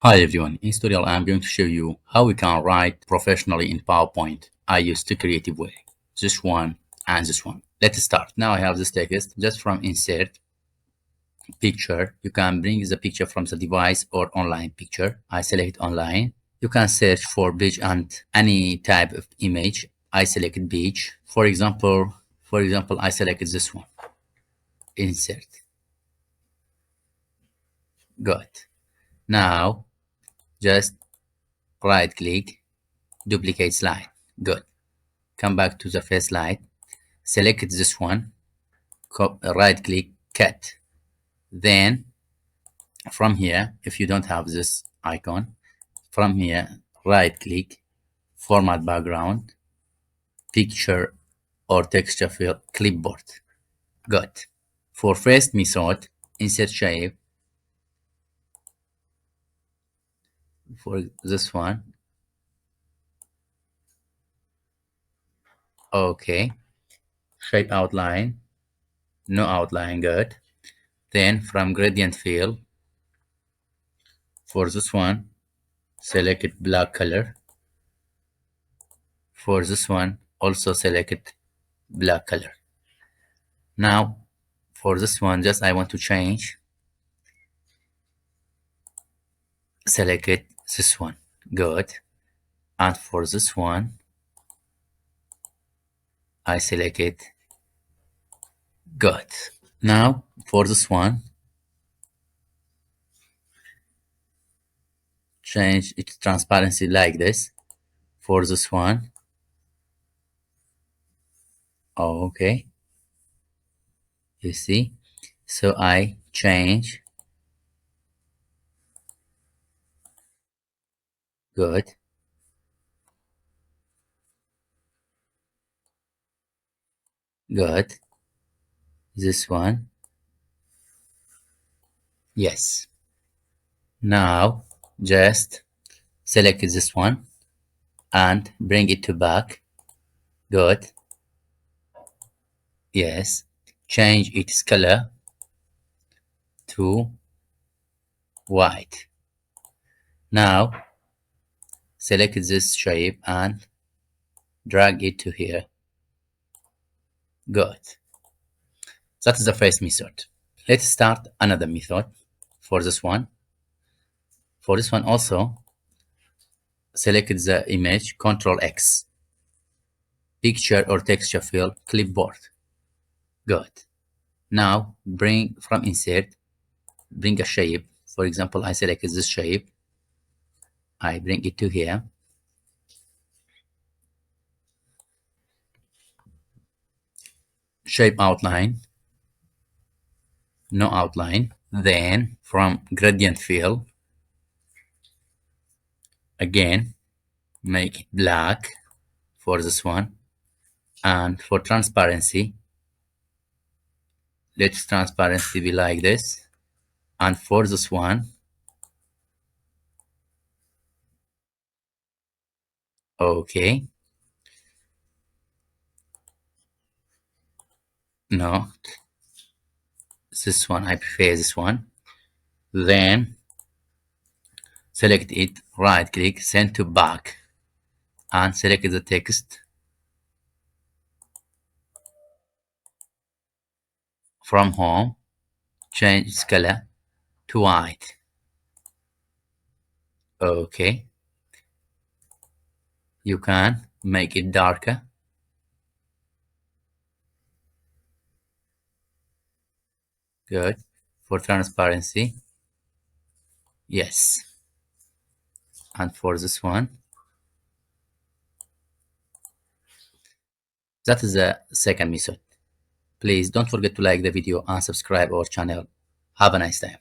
Hi everyone, in this tutorial I'm going to show you how we can write professionally in PowerPoint. I use two creative way, this one and this one. Let's start. Now I have this text. Just from insert picture, you can bring the picture from the device or online picture. I select online. You can search for page and any type of image. I select page. For example, I selected this one. Insert. Good. Now just right click, duplicate slide. Good. Come back to the first slide, select this one, right click, cut. Then from here, if you don't have this icon, from here, right click, format background, picture or texture field, clipboard. Good. For first method, insert shape. For this one, okay. Shape outline, no outline, good. Then from gradient field, for this one, select it black color. For this one, also select it black color. Now, for this one, just I want to change. Select it, this one, good. And for this one, I select it, good. Now, for this one, change its transparency like this. For this one, okay, you see. So I change, good. Good. This one, yes. Now, just select this one and bring it to back. Good. Yes. Change its color to white. Now select this shape and drag it to here. Good. That is the first method. Let's start another method for this one. For this one also, select the image, Ctrl X, picture or texture field, clipboard. Good. Now bring from insert, bring a shape. For example, I select this shape. I bring it to here. Shape outline, no outline. Then from gradient field, again make it black for this one. And for transparency, let transparency be like this. And for this one, okay, no, this one, I prefer this one. Then select it, right click, send to back, and select the text. From home, change its color to white. Okay, you can make it darker. Good. For transparency, yes. And for this one, that is the second method. Please don't forget to like the video and subscribe our channel. Have a nice time.